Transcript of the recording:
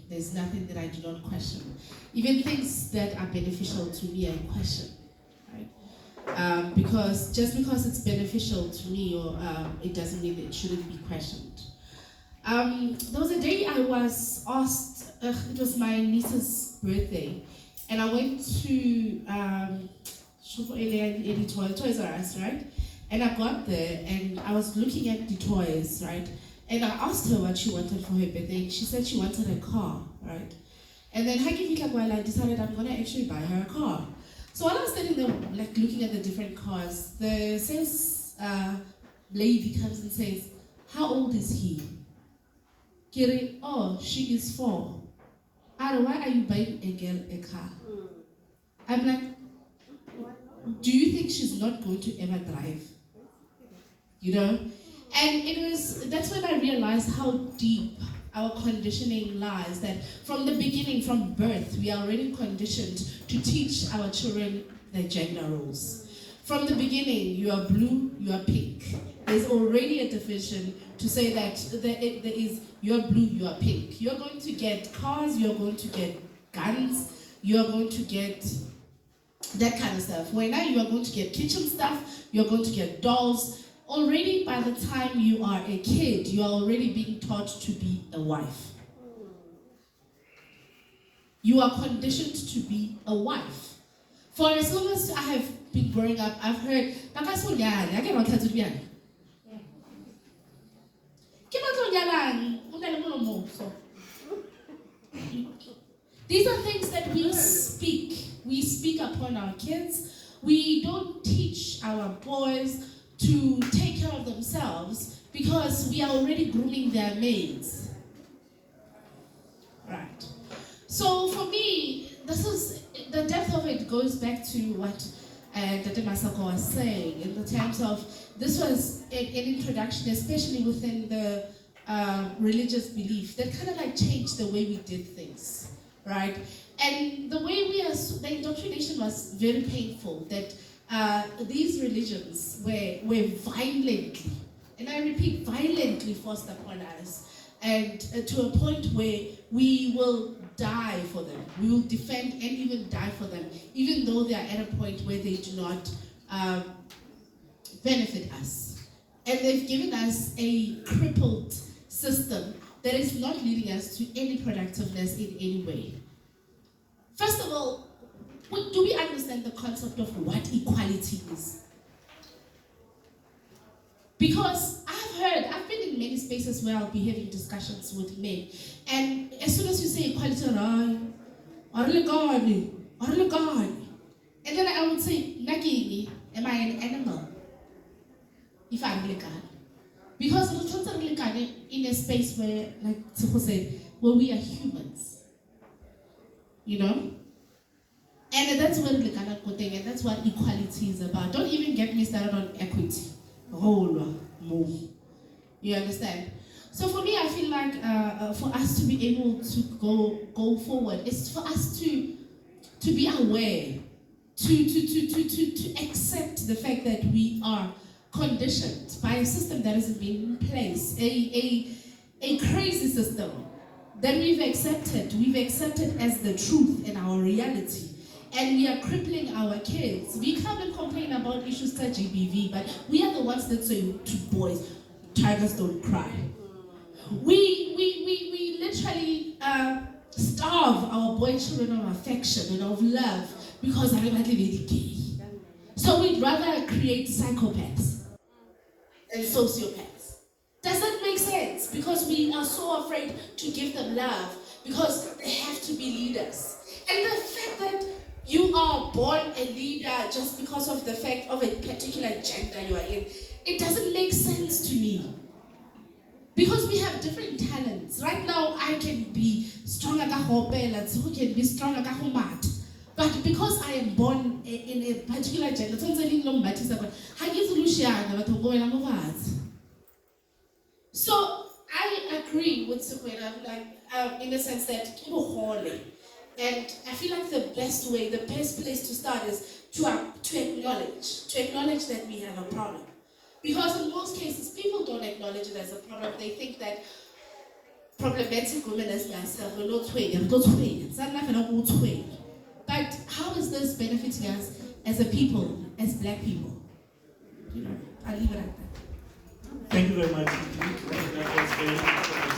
There's nothing that I do not question. Even things that are beneficial to me, I question, right? Because just because it's beneficial to me, or it doesn't mean it shouldn't be questioned. There was a day I was asked, it was my niece's birthday, and I went to Toys R Us, right? And I got there and I was looking at the toys, right? And I asked her what she wanted for her birthday. She said she wanted a car, right? And then while I decided I'm gonna actually buy her a car. So while I was standing there, like looking at the different cars, the sales lady comes and says, "How old is he?" Kiri, "Oh, she is 4. Ara, why are you buying a girl a car?" I'm like, do you think she's not going to ever drive? You know? And that's when I realized how deep our conditioning lies, that from the beginning, from birth, we are already conditioned to teach our children their gender roles. From the beginning, you are blue, you are pink. There's already a division to say that there is, you're blue, you are pink. You're going to get cars, you're going to get guns, you're going to get that kind of stuff. Where now you are going to get kitchen stuff, you're going to get dolls. Already by the time you are a kid, you are already being taught to be a wife. You are conditioned to be a wife. For as long as I have been growing up, I've heard, these are things that we speak. We speak upon our kids. We don't teach our boys to take care of themselves because we are already grooming their maids. Right. So for me, this is the depth of it goes back to what Dr. Masako was saying in the terms of this was an introduction, especially within the religious belief that kind of like changed the way we did things, right? And the way the indoctrination was very painful, that these religions were violently, and I repeat, violently forced upon us, and to a point where we will die for them. We will defend and even die for them, even though they are at a point where they do not benefit us. And they've given us a crippled system that is not leading us to any productiveness in any way. First of all, do we understand the concept of what equality is? Because I've been in many spaces where I'll be having discussions with men, and as soon as you say equality, and then I would say, Nagini, am I an animal? If I'm legal. Because in a space where, like Tsuko said, where we are humans. You know? And that's what and that's what equality is about. Don't even get me started on equity. Move. You understand? So for me, I feel like for us to be able to go forward, it's for us to be aware, to accept the fact that we are conditioned by a system that has been in place, a crazy system that we've accepted as the truth and our reality. And we are crippling our kids. We come and complain about issues like GBV, but we are the ones that say to boys, tigers don't cry. We literally starve our boy children of affection and of love because everybody is gay. So we'd rather create psychopaths and sociopaths. Does that make sense? Because we are so afraid to give them love because they have to be leaders. And the fact that you are born a leader just because of the fact of a particular gender you are in, it doesn't make sense to me. Because we have different talents. Right now, I can be strong like a hopela, who can be strong like a homat. But because I am born in a particular gender, so I agree with Sequena, like in the sense that holy. And I feel like the best place to start is to acknowledge that we have a problem. Because in most cases, people don't acknowledge it as a problem. They think that problematic women as myself, we're not twin, but how is this benefiting us as a people, as black people? You know, I'll leave it at that. Thank you very much. That was very